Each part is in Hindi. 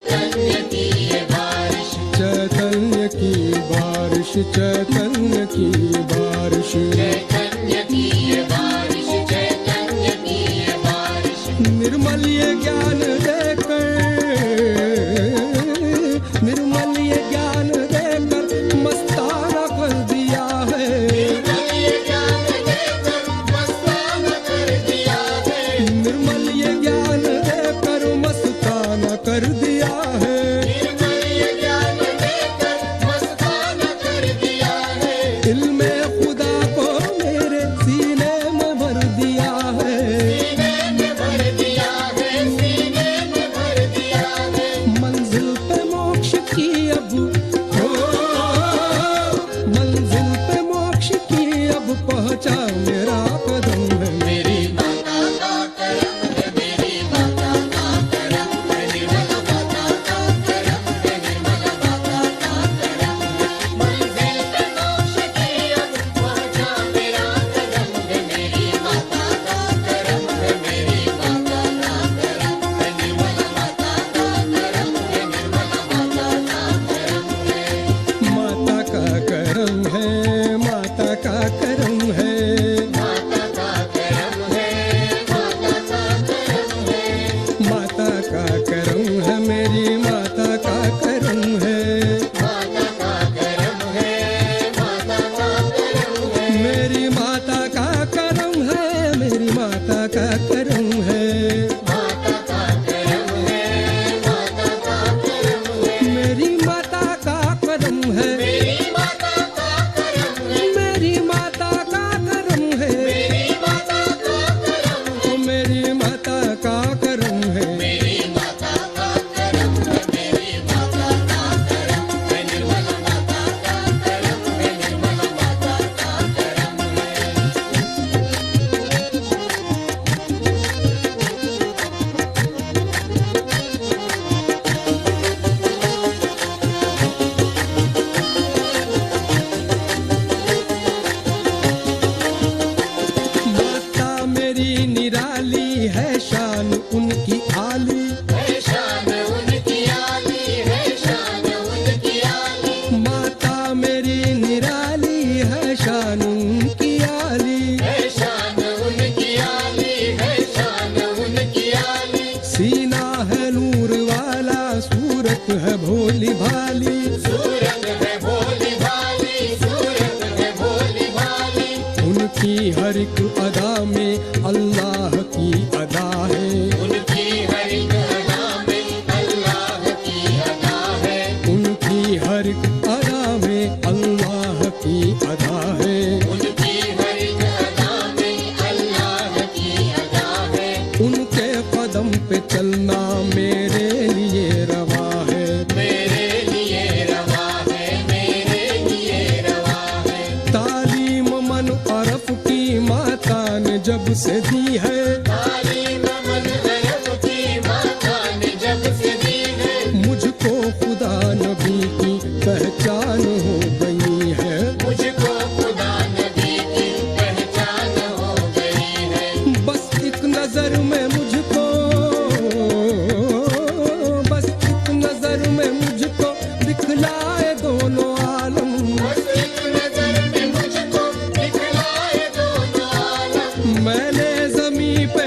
चैतन्य की ये बारिश, चैतन्य की बारिश, चैतन्य की बारिश, चैतन्य की ये बारिश, चैतन्य की ये बारिश। निर्मल ये ज्ञान देकर, निर्मल ये ज्ञान देकर मस्ताना कर दिया है, निर्मल ये ज्ञान देकर मस्ताना कर दिया है, निर्मल ये ज्ञान देकर मस्ताना कर दिया है, निर्मल ये ज्ञान देकर मस्ताना कर दिया है। इल्मे खुदा को मेरे सीने में भर दिया है, सीने में भर दिया है, सीने में भर दिया है। मंजिल पे मोक्ष की अब हो, मंजिल पे मोक्ष की अब पहुंचा मेरा कदम है, मेरी माता का करम है, मेरी माता का करम है, निर्मल माता का करम है, निर्मल माता का करम है। मंजिल पे मोक्ष की अब पहुंचा मेरा कदम है, मेरी माता का करम है, मेरी माता का करम है, निर्मल माता का करम है, निर्मल माता का करम है। माता का करम है, माता का करम है, माता का करम है, माता का करम है, माता का करम है, मेरी माता का करम है, माता का करम है, माता का करम है। मेरी माता का करम है, मेरी माता का करम है, माता का करम है, माता का करम है, मेरी माता का करम है, मेरी माता का करम है, मेरी माता का करम है, मेरी माता का करम है, ओ मेरी माता का करम है, मेरी माता का करम है, मेरी माता का करम है, निर्मल माता का करम है, निर्मल माता का करम है। माता मेरी निराली है, शान उनकी आली, है शान उनकी आली, है शान उनकी आली, माता मेरी निराली है, शान उनकी आली, है शान उनकी आली, है शान उनकी आली। सीना है नूर वाला, सूरत है भोली भाली, सूरत है भोली भाली, सूरत है भोली भाली। उनकी हर एक अदा में अल्लाह की अदा है, उनकी हर एक अदा में अल्लाह की अदा है, उनकी हर एक अदा में अल्लाह की अदा है, उनकी हर एक अदा में अल्लाह की अदा है। उनके कदम पे चलना मेरे लिए रवा है, मेरे लिए रवा है, मेरे लिए रवा है। तालीम मन अरफ की माता ने जब से दी है, तालीम मन अरब की माता ने जब से दी है, मुझको खुदा नबी की पहचान हो गई है, मुझको खुदा नबी की पहचान हो गई है। बस एक नजर में मुझको, बस एक नजर में मुझको दिखलाए दोनों आलम, बस एक नजर में मुझको दिखलाए दोनों आलम। मैंने जमीन पे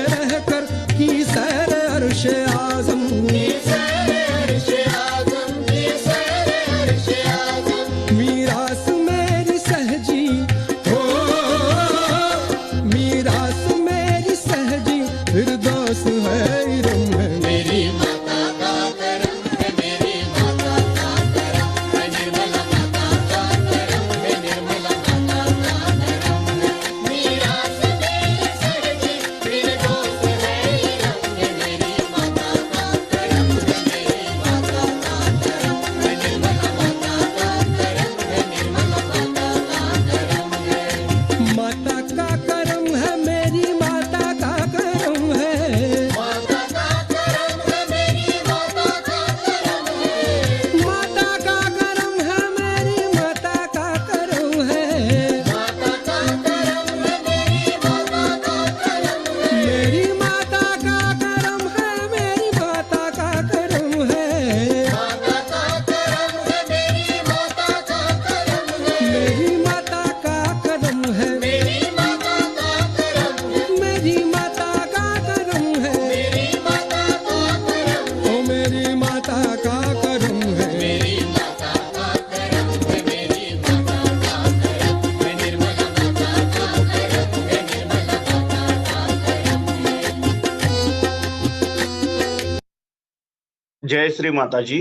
जय श्री माता जी।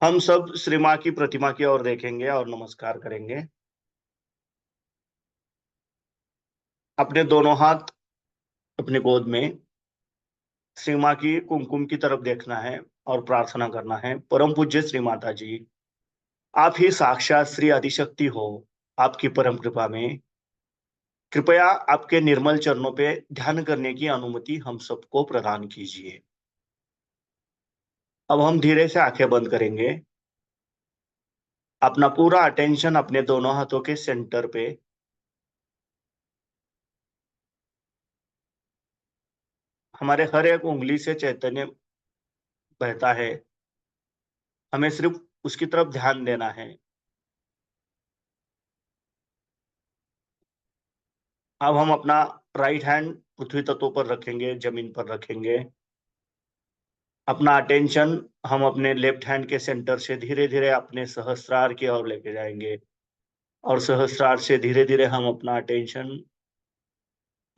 हम सब श्री माँ की प्रतिमा की ओर देखेंगे और नमस्कार करेंगे। अपने दोनों हाथ अपने गोद में श्री माँ की कुमकुम की तरफ देखना है और प्रार्थना करना है। परम पूज्य श्री माता जी, आप ही साक्षात श्री आदिशक्ति हो। आपकी परम कृपा में कृपया आपके निर्मल चरणों पे ध्यान करने की अनुमति हम सबको प्रदान कीजिए। अब हम धीरे से आंखें बंद करेंगे। अपना पूरा अटेंशन अपने दोनों हाथों के सेंटर पे, हमारे हर एक उंगली से चैतन्य बहता है, हमें सिर्फ उसकी तरफ ध्यान देना है। अब हम अपना राइट हैंड पृथ्वी तत्व पर रखेंगे, जमीन पर रखेंगे। अपना अटेंशन हम अपने लेफ्ट हैंड के सेंटर से धीरे धीरे अपने सहस्त्रार की ओर लेके जाएंगे और सहस्त्रार से धीरे धीरे हम अपना अटेंशन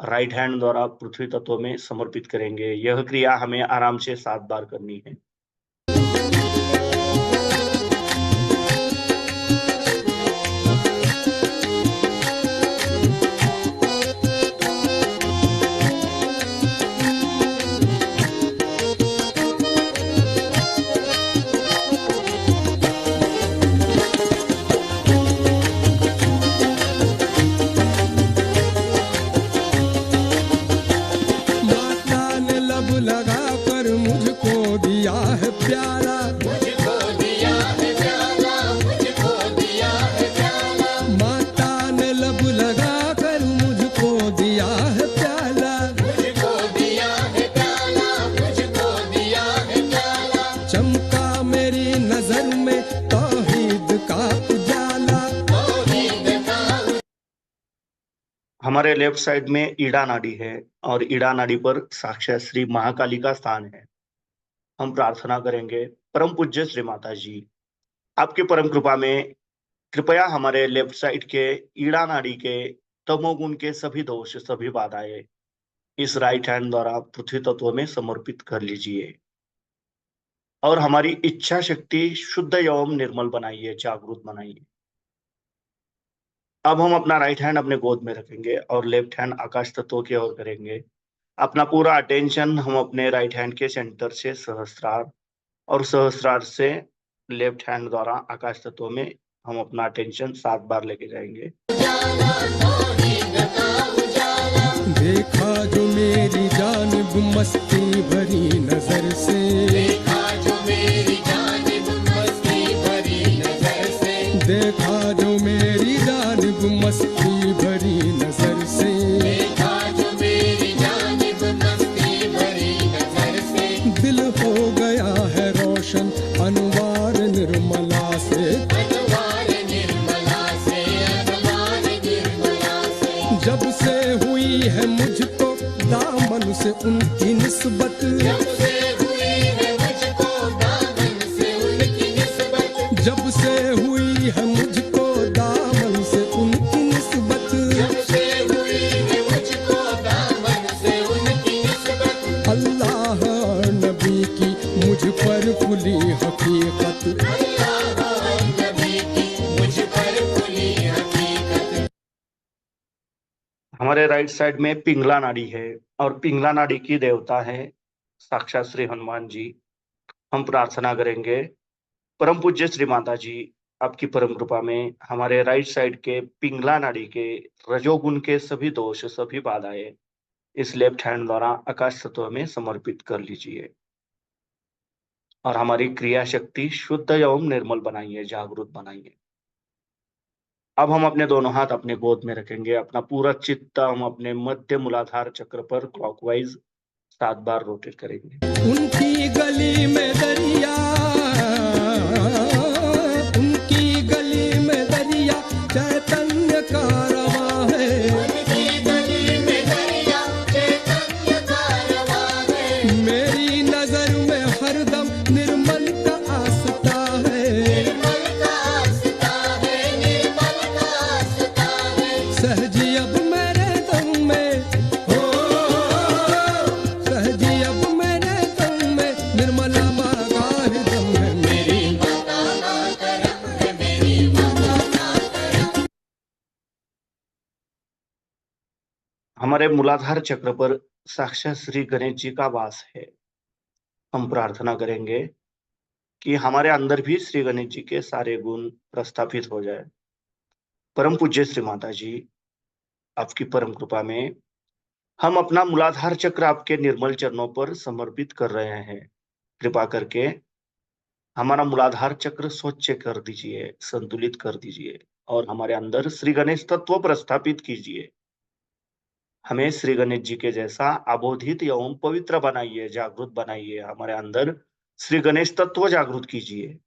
राइट हैंड द्वारा पृथ्वी तत्व में समर्पित करेंगे। यह क्रिया हमें आराम से 7 बार करनी है। माता ने लब लगा कर मुझको दिया है प्याला, मुझको दिया है प्याला, मुझको दिया है प्याला, माता ने लब लगा कर मुझको दिया है प्याला। मुझको दिया है प्याला, मुझको दिया है प्याला। चमका मेरी नजर में तौहीद का उजाला। तौहीद का हमारे लेफ्ट साइड में ईड़ा नाड़ी है और ईड़ा नाड़ी पर साक्षात श्री महाकाली का स्थान है। हम प्रार्थना करेंगे। परम पूज्य श्री माता जी, आपकी परम कृपा में कृपया हमारे लेफ्ट साइड के ईड़ा नाड़ी के तमोगुण के सभी दोष, सभी बाधाएं इस राइट हैंड द्वारा पृथ्वी तत्व में समर्पित कर लीजिए और हमारी इच्छा शक्ति शुद्ध एवं निर्मल बनाइए, जागरूक बनाइए। अब हम अपना राइट हैंड अपने गोद में रखेंगे और लेफ्ट हैंड आकाश तत्व की ओर करेंगे। अपना पूरा अटेंशन हम अपने राइट हैंड के सेंटर से सहस्त्रार और सहस्त्रार से लेफ्ट हैंड द्वारा आकाश तत्व में हम अपना अटेंशन 7 बार लेके जाएंगे। उजाला, तौहीद का उजाला। देखा जो मेरी जानिब मस्ती भरी नजर से, देखा जो मेरी जानिब मस्ती भरी नजर से, देखा जो मेरी जानिब मस्ती भरी नजर से। देखा जो मेरी जानिब मस्ती भरी नजर से। दिल हो गया है रोशन अनवार निर्मला से, अनवार निर्मला से, अनवार निर्मला से। जब से हुई है मुझको दामन से उनकी निस्बत, जब से हुई है मुझको दामन से उनकी निस्बत, जब से हुई है मुझको दामन से उनकी निस्बत। जब से हुई है मुझको दामन से उनकी निस्बत। अल्लाह और नबी की मुझ पर खुली हकीकत, अल्लाह और नबी की मुझ पर खुली हकीकत। हमारे राइट साइड में पिंगला नाड़ी है और पिंगला नाड़ी की देवता है साक्षात श्री हनुमान जी। हम प्रार्थना करेंगे। परम पूज्य श्री माता जी, आपकी परम कृपा में हमारे राइट साइड के पिंगला नाड़ी के रजोगुण के सभी दोष, सभी बाधाएं इस लेफ्ट हैंड द्वारा आकाश तत्व में समर्पित कर लीजिए और हमारी क्रिया शक्ति शुद्ध एवं निर्मल बनाइए, जागरूक बनाइए। अब हम अपने दोनों हाथ अपने गोद में रखेंगे। अपना पूरा चित्त हम अपने मध्य मूलाधार चक्र पर क्लॉकवाइज 7 बार रोटेट करेंगे। उनकी गली में दरिया, उनकी गली में दरिया चैतन्य का रवां है। उनकी गली में दरिया चैतन्य का रवां है। मेरी नजर में हरदम निर्मल का आस्था है, निर्मल का आस्था है, निर्मल का आस्था है। सहजी अब मेरे दम में हो, सहजी अब मेरे दम में निर्मला माँ हमारे मूलाधार चक्र पर साक्षात श्री गणेश जी का वास है। हम प्रार्थना करेंगे कि हमारे अंदर भी श्री गणेश जी के सारे गुण प्रस्थापित हो जाए। परम पूज्य श्री माता जी, आपकी परम कृपा में हम अपना मूलाधार चक्र आपके निर्मल चरणों पर समर्पित कर रहे हैं। कृपा करके हमारा मूलाधार चक्र स्वच्छ कर दीजिए, संतुलित कर दीजिए और हमारे अंदर श्री गणेश तत्व प्रस्थापित कीजिए। हमें श्री गणेश जी के जैसा अबोधित एवं पवित्र बनाइए, जागृत बनाइए। हमारे अंदर श्री गणेश तत्व जागृत कीजिए।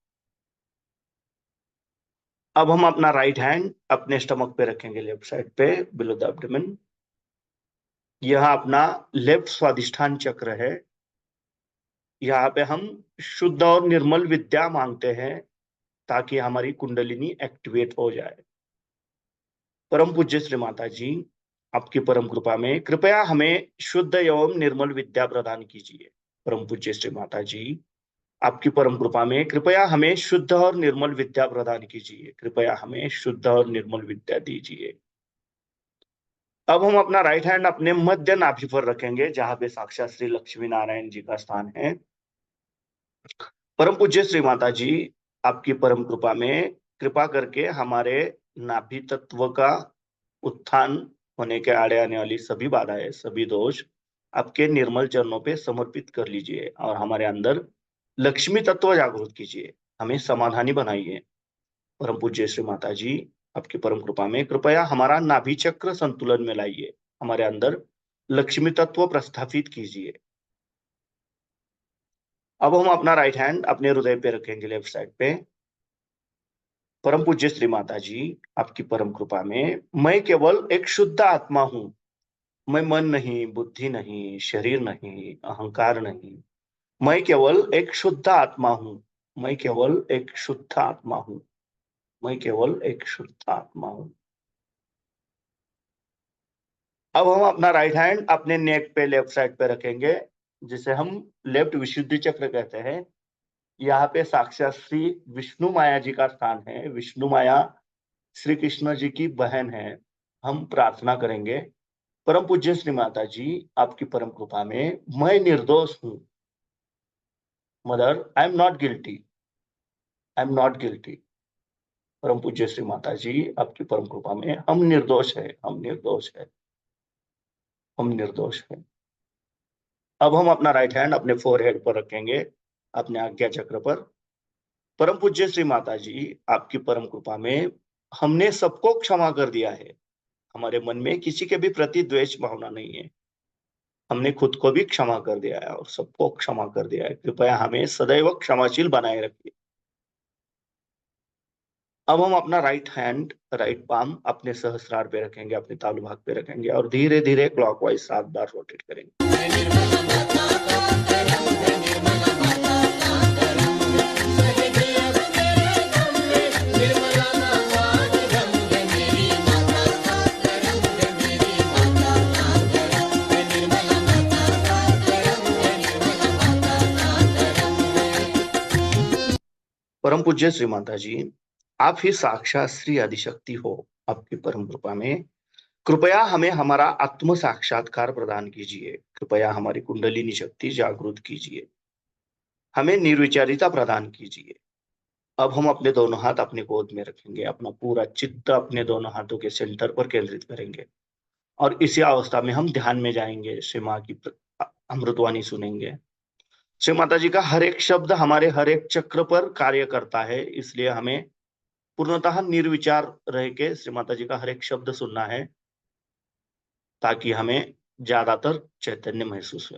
अब हम अपना राइट हैंड अपने स्टमक पे रखेंगे, लेफ्ट साइड पे बिलो द एब्डोमेन। यह अपना लेफ्ट स्वादिष्ठान चक्र है। यहाँ पे हम शुद्ध और निर्मल विद्या मांगते हैं ताकि हमारी कुंडलिनी एक्टिवेट हो जाए। परम पूज्य श्री माता जी, आपकी परम कृपा में कृपया हमें शुद्ध एवं निर्मल विद्या प्रदान कीजिए। परम पूज्य श्री माता जी, आपकी परम कृपा में कृपया हमें शुद्ध और निर्मल विद्या प्रदान कीजिए। कृपया हमें शुद्ध और निर्मल विद्या दीजिए। अब हम अपना राइट हैंड अपने मध्य नाभि पर रखेंगे, जहां पे साक्षात श्री लक्ष्मी नारायण जी का स्थान है। परम पूज्य श्री माता जी, आपकी परम कृपा में कृपा करके हमारे नाभि तत्व का उत्थान होने के आड़े आने वाली सभी बाधाएं, सभी दोष आपके निर्मल चरणों पे समर्पित कर लीजिए और हमारे अंदर लक्ष्मी तत्व जागृत कीजिए। हमें समाधानी बनाइए। परम पूज्य श्री माता जी, आपकी परम कृपा में कृपया हमारा नाभि चक्र संतुलन में लाइए। हमारे अंदर लक्ष्मी तत्व प्रस्थापित कीजिए। अब हम अपना राइट हैंड अपने हृदय पे रखेंगे, लेफ्ट साइड पे। परम पूज्य श्री माता जी, आपकी परम कृपा में मैं केवल एक शुद्ध आत्मा हूं। मैं मन नहीं, बुद्धि नहीं, शरीर नहीं, अहंकार नहीं। मैं केवल एक शुद्ध आत्मा हूं। मैं केवल एक शुद्ध आत्मा हूं। मैं केवल एक शुद्ध आत्मा हूं। अब हम अपना राइट हैंड अपने नेक पे, लेफ्ट साइड पे रखेंगे, जिसे हम लेफ्ट विशुद्धि चक्र कहते हैं। यहाँ पे साक्षात श्री विष्णु माया जी का स्थान है। विष्णु माया श्री कृष्ण जी की बहन है। हम प्रार्थना करेंगे, परम पूज्य श्री माता जी, आपकी परम कृपा में मैं निर्दोष हूं। Mother, I am not guilty. I am not guilty. परम पूज्य श्री माता जी, आपकी परम कृपा में हम निर्दोष है। हम निर्दोष है। हम निर्दोष है। अब हम अपना राइट हैंड अपने फोरहेड पर रखेंगे, अपने आज्ञा चक्र पर। परम पूज्य श्री माता जी, आपकी परम कृपा में हमने सबको क्षमा कर दिया है। हमारे मन में किसी के भी प्रति द्वेष भावना नहीं है। हमने खुद को भी क्षमा कर दिया है और सबको क्षमा कर दिया है। कृपया हमें सदैव क्षमाशील बनाए रखिए। अब हम अपना राइट हैंड, राइट पाम अपने सहस्रार पे रखेंगे, अपने तालु भाग पे रखेंगे और धीरे धीरे क्लॉकवाइज 7 बार रोटेट करेंगे। निर्मला माता का करम है, निर्मला माता का करम है। सहजे अब मेरे दम में निर्मला माता करम है। मेरी माता का करम है, मेरी माता का करम है। निर्मला माता का करम है, निर्मला माता का करम है। परम पूज्य श्री माता जी, आप ही साक्षात श्री आदिशक्ति हो। आपकी परम कृपा में कृपया हमें हमारा आत्म साक्षात्कार प्रदान कीजिए। कृपया हमारी कुंडलिनी शक्ति जागृत कीजिए। हमें निर्विचारिता प्रदान कीजिए। अब हम अपने दोनों हाथ अपने गोद में रखेंगे, अपना पूरा चित्त अपने दोनों हाथों के सेंटर पर केंद्रित करेंगे और इसी अवस्था में हम ध्यान में जाएंगे। श्री माँ की अमृतवाणी सुनेंगे। श्री माता जी का हर एक शब्द हमारे हर एक चक्र पर कार्य करता है, इसलिए हमें पूर्णतः निर्विचार रह के श्री माता जी का हर एक शब्द सुनना है ताकि हमें ज्यादातर चैतन्य महसूस हो।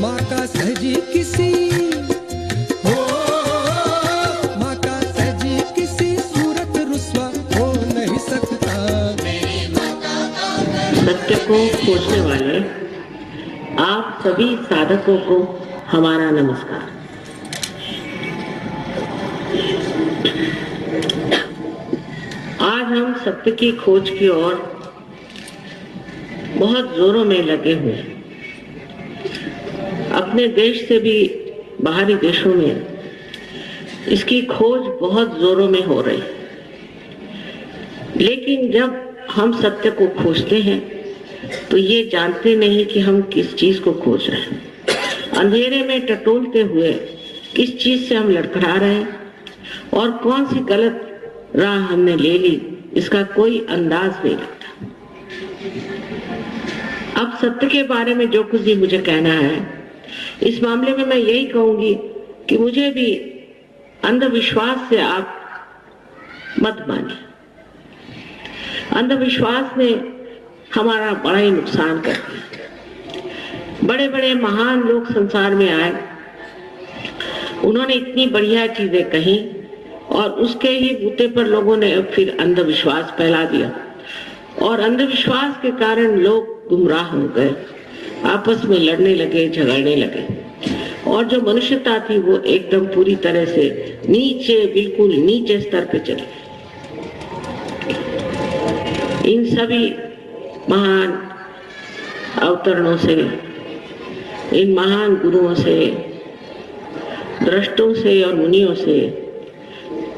माँ का सहजी किसी हो, माँ का सहजी किसी सूरत रुस्वा हो नहीं सकता। सत्य को खोजने वाले आप सभी साधकों को हमारा नमस्कार। आज हम सत्य की खोज की ओर बहुत जोरों में लगे हुए हैं। अपने देश से भी बाहरी देशों में इसकी खोज बहुत जोरों में हो रही है। लेकिन जब हम सत्य को खोजते हैं तो ये जानते नहीं कि हम किस चीज को खोज रहे हैं। अंधेरे में टटोलते हुए किस चीज से हम लड़खड़ा रहे हैं और कौन सी गलत राह हमने ले ली, इसका कोई अंदाज नहीं लगता। अब सत्य के बारे में जो कुछ भी मुझे कहना है, इस मामले में मैं यही कहूंगी कि मुझे भी अंधविश्वास से आप मत मानिए। अंधविश्वास ने हमारा बड़ा ही नुकसान कर दिया। बड़े बड़े महान लोग संसार में आए, उन्होंने इतनी बढ़िया चीजें कही और उसके ही बूते पर लोगों ने फिर अंधविश्वास फैला दिया और अंधविश्वास के कारण लोग गुमराह हो गए, आपस में लड़ने लगे, झगड़ने लगे और जो मनुष्यता थी वो एकदम पूरी तरह से नीचे, बिल्कुल नीचे स्तर पे चली गई। इन सभी महान अवतरणों से, इन महान गुरुओं से, दृष्टों से और मुनियों से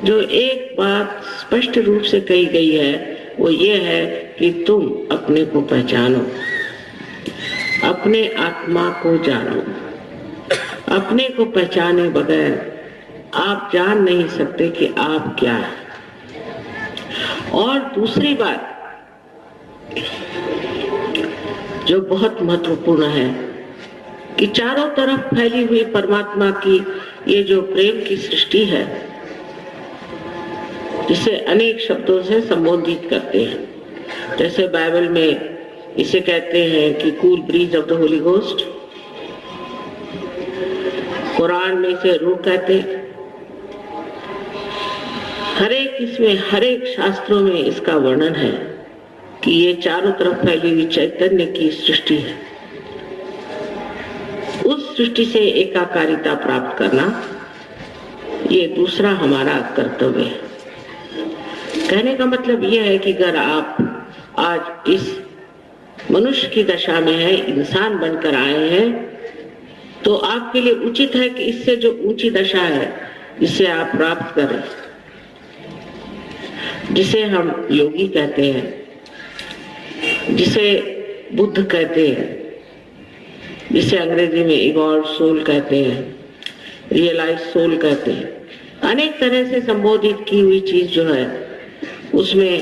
जो एक बात स्पष्ट रूप से कही गई है वो ये है कि तुम अपने को पहचानो, अपने आत्मा को जानो। अपने को पहचाने बगैर आप जान नहीं सकते कि आप क्या है। और दूसरी बात जो बहुत महत्वपूर्ण है कि चारों तरफ फैली हुई परमात्मा की ये जो प्रेम की सृष्टि है, जिसे अनेक शब्दों से संबोधित करते हैं, जैसे बाइबल में इसे कहते हैं कि cool bridge of the Holi ghost, Quran में इसे रूह कहते हैं। हर एक शास्त्रों में इसका वर्णन है कि ये चारों तरफ फैली हुई चैतन्य की सृष्टि है। उस सृष्टि से एकाकारिता प्राप्त करना ये दूसरा हमारा कर्तव्य है। कहने का मतलब यह है कि अगर आप आज इस मनुष्य की दशा में है, इंसान बनकर आए हैं, तो आपके लिए उचित है कि इससे जो ऊंची दशा है जिसे आप प्राप्त करें, जिसे हम योगी कहते हैं, जिसे बुद्ध कहते हैं, जिसे अंग्रेजी में इवॉल्व सोल कहते हैं, रियलाइज सोल कहते हैं, अनेक तरह से संबोधित की हुई चीज जो है उसमें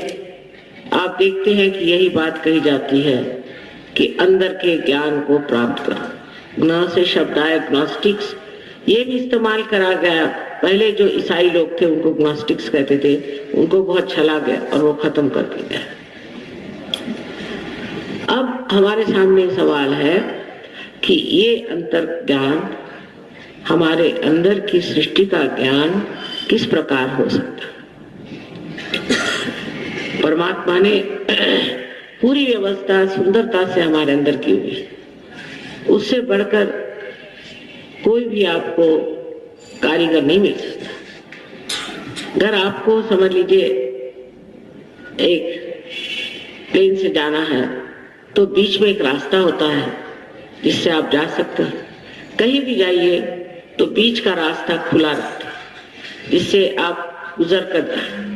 आप देखते हैं कि यही बात कही जाती है कि अंदर के ज्ञान को प्राप्त करो। ग्नो से शब्द आया ग्नोस्टिक्स, ये भी इस्तेमाल करा गया। पहले जो ईसाई लोग थे उनको ग्नोस्टिक्स कहते थे, उनको बहुत छला गया और वो खत्म कर दिया गया। अब हमारे सामने सवाल है कि ये अंतर ज्ञान, हमारे अंदर की सृष्टि का ज्ञान किस प्रकार हो सकता है। परमात्मा ने पूरी व्यवस्था सुंदरता से हमारे अंदर की हुई, उससे बढ़कर कोई भी आपको कारीगर नहीं मिल सकता। अगर आपको समझ लीजिए एक प्लेन से जाना है तो बीच में एक रास्ता होता है जिससे आप जा सकते हैं। कहीं भी जाइए तो बीच का रास्ता खुला रहता है जिससे आप गुजर कर जाए।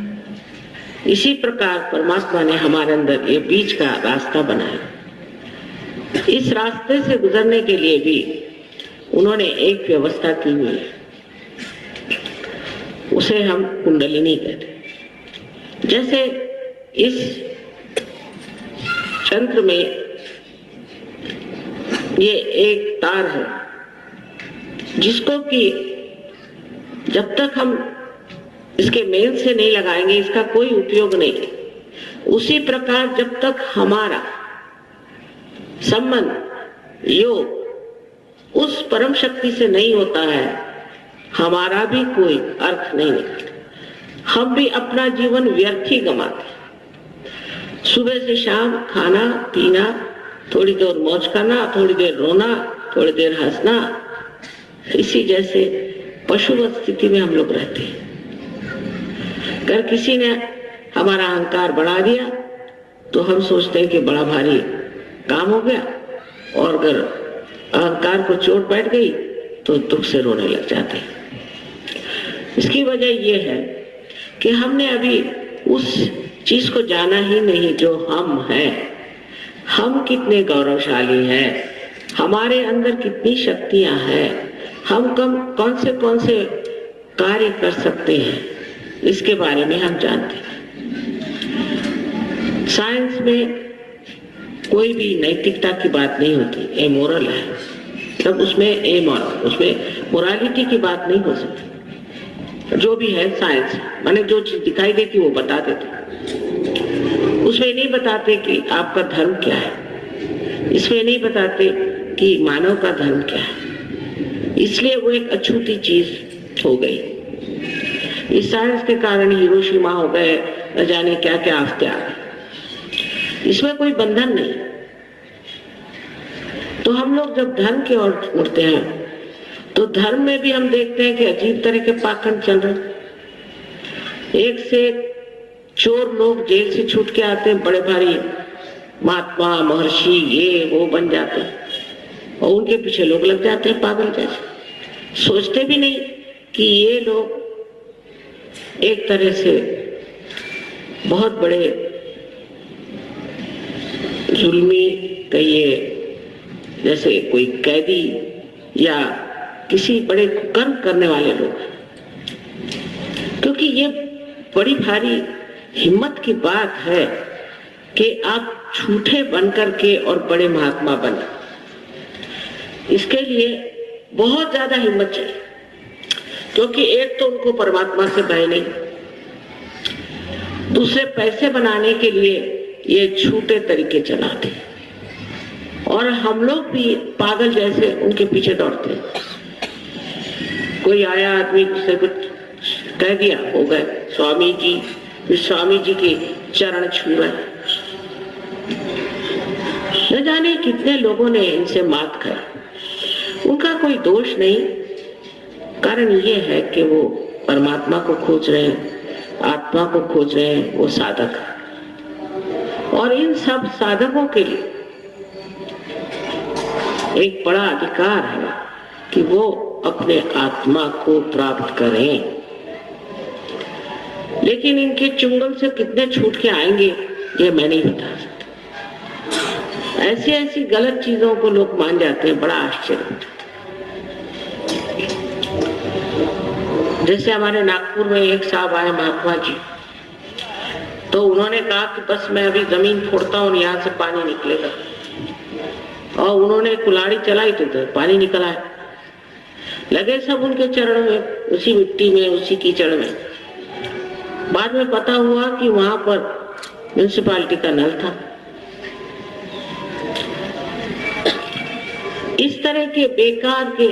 इसी प्रकार परमात्मा ने हमारे अंदर ये बीच का रास्ता बनाया। इस रास्ते से गुजरने के लिए भी उन्होंने एक व्यवस्था की हुई है, उसे हम कुंडलिनी कहते हैं। जैसे इस यंत्र में ये एक तार है जिसको कि जब तक हम इसके मेल से नहीं लगाएंगे इसका कोई उपयोग नहीं। उसी प्रकार जब तक हमारा संबंध योग उस उस परम शक्ति से नहीं होता है, हमारा भी कोई अर्थ नहीं निकलता। हम भी अपना जीवन व्यर्थ ही गंवाते। सुबह से शाम खाना पीना, थोड़ी देर मौज करना, थोड़ी देर रोना, थोड़ी देर हंसना, इसी जैसे पशुवत स्थिति में हम लोग रहते हैं। अगर किसी ने हमारा अहंकार बढ़ा दिया तो हम सोचते हैं कि बड़ा भारी काम हो गया, और अगर अहंकार को चोट बैठ गई तो दुख से रोने लग जाते हैं। इसकी वजह यह है कि हमने अभी उस चीज को जाना ही नहीं जो हम हैं। हम कितने गौरवशाली हैं, हमारे अंदर कितनी शक्तियां हैं, हम कौन से कार्य कर सकते हैं, इसके बारे में हम जानते हैं। साइंस में कोई भी नैतिकता की बात नहीं होती, एमोरल है, तब उसमें मोरालिटी की बात नहीं हो सकती। जो भी है साइंस, माने जो चीज दिखाई देती वो बता देते, उसमें नहीं बताते कि आपका धर्म क्या है, इसमें नहीं बताते कि मानव का धर्म क्या है, इसलिए वो एक अछूती चीज हो गई। इस साइंस के कारण हिरोशिमा हो गए, न जाने क्या क्या आफते आ गए। इसमें कोई बंधन नहीं। तो हम लोग जब धर्म की ओर मुड़ते हैं तो धर्म में भी हम देखते हैं कि अजीब तरह के पाखंड चल रहे। एक से चोर लोग जेल से छूट के आते हैं, बड़े भारी महात्मा महर्षि ये वो बन जाते हैं, और उनके पीछे लोग लग जाते हैं पागल जैसे। सोचते भी नहीं कि ये लोग एक तरह से बहुत बड़े जुल्मी, कहिए जैसे कोई कैदी या किसी बड़े कर्म करने वाले लोग, क्योंकि ये बड़ी भारी हिम्मत की बात है कि आप झूठे बनकर के और बड़े महात्मा बन। इसके लिए बहुत ज्यादा हिम्मत चाहिए, क्योंकि एक तो उनको परमात्मा से भय नहीं, दूसरे पैसे बनाने के लिए ये झूठे तरीके चलाते, और हम लोग भी पागल जैसे उनके पीछे दौड़ते हैं। कोई आया आदमी से कुछ कह दिया, हो गए स्वामी जी, फिर स्वामी जी के चरण छू रहे। न जाने कितने लोगों ने इनसे मात खाई। उनका कोई दोष नहीं, कारण ये है कि वो परमात्मा को खोज रहे हैं, आत्मा को खोज रहे हैं, वो साधक है। और इन सब साधकों के लिए एक बड़ा अधिकार है कि वो अपने आत्मा को प्राप्त करें। लेकिन इनके चुंगल से कितने छूट के आएंगे ये मैं नहीं बता सकता। ऐसी ऐसी गलत चीजों को लोग मान जाते हैं, बड़ा आश्चर्य होता है। जैसे हमारे नागपुर में एक साहब आए महात्मा जी, तो उन्होंने कहा कि बस मैं अभी जमीन फोड़ता हूँ, यहाँ से पानी निकलेगा, और उन्होंने कुल्हाड़ी चलाई तो पानी निकल आया। लगे सब उनके चरण में, उसी मिट्टी में, उसी कीचड़ में। बाद में पता हुआ कि वहां पर म्युनिसिपालिटी का नल था। इस तरह के बेकार के,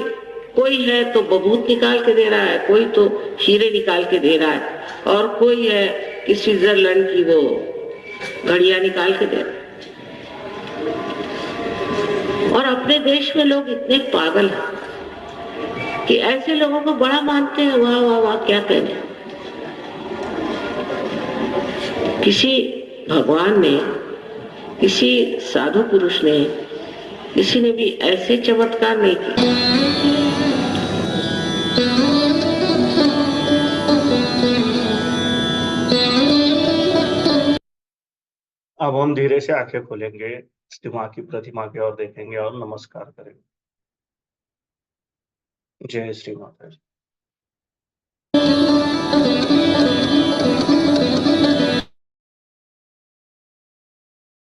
कोई है तो बबूत निकाल के दे रहा है, कोई तो हीरे निकाल के दे रहा है, और कोई है कि स्विट्जरलैंड की वो घड़ियां निकाल के दे रहा है। और अपने देश में लोग इतने पागल हैं कि ऐसे लोगों को बड़ा मानते हैं। वाह वाह वाह, क्या कहने। किसी भगवान ने, किसी साधु पुरुष ने, किसी ने भी ऐसे चमत्कार नहीं किए। अब हम धीरे से आंखें खोलेंगे, श्री मां की प्रतिमा की ओर देखेंगे और नमस्कार करेंगे। जय श्री माता जी।